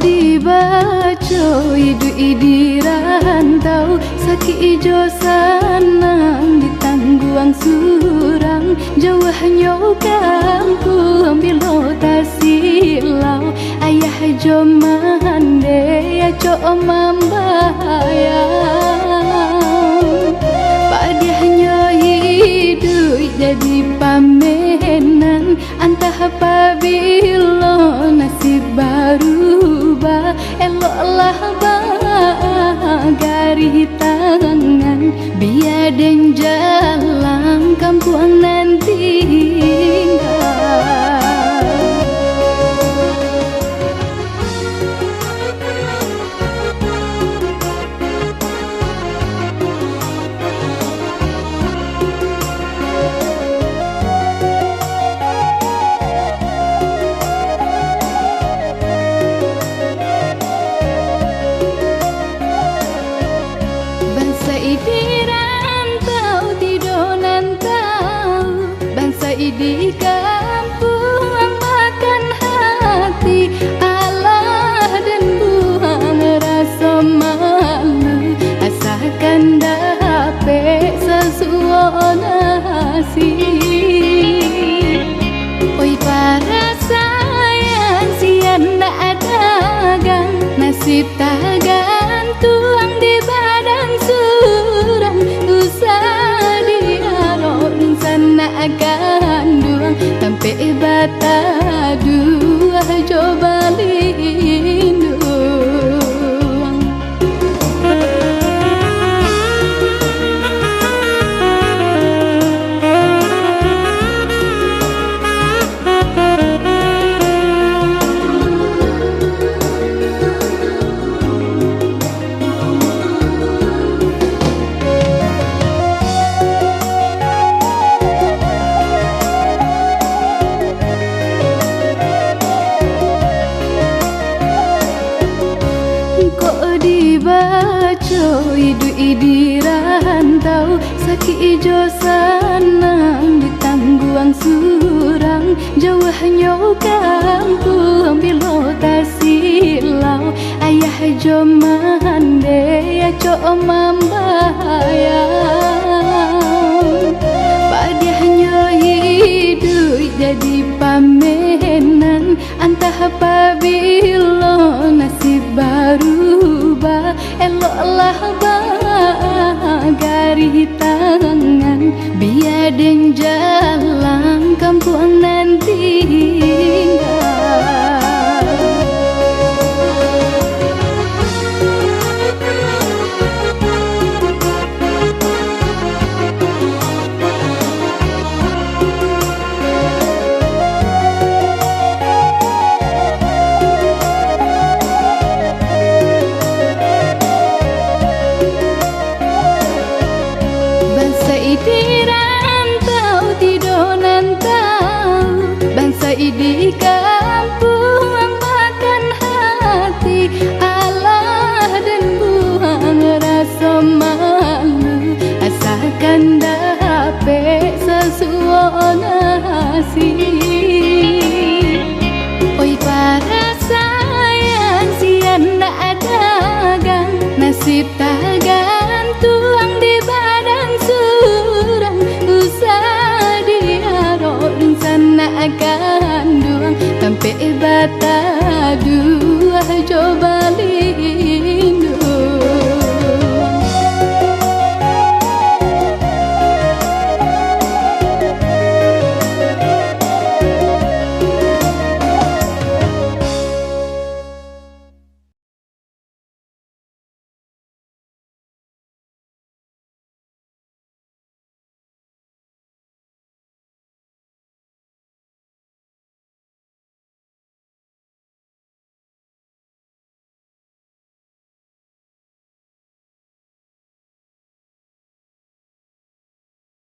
di baco idu idi rantau sakit ijo sanang di tangguang surang jauhnya kampung bilo tasilau ayah jo mande ya co mambayang padahnya hidup jadi pamenan antah apabila nasib berubah eloklah bagari tangan biar den jalan kampung nanti di kampung makan hati Allah dan buang rasa malu asalkan dapat sesuatu nasi. Oi para sayang sian nak dagang nasib tak gantung di badan surang usah diarok sana kandung sampai bata dua coba lindung. Baco idu idi rantau sakit ijo sanang di tangguang surang jauhnya kampung bilo tasilau ayah jo mande ya co mambayang padahnya hidup jadi pamenan antah apabila nasib berubah eloklah bagari tangan biar den jalan kampung nanti di rantau tido nantau bangsa di kampung makan hati Allah dan buang rasa malu asalkan dapat sesuatu nasi. Oi para sayang sian nak dagang nasib tak gantung di badan surang usah diarok sana kandung sampai bata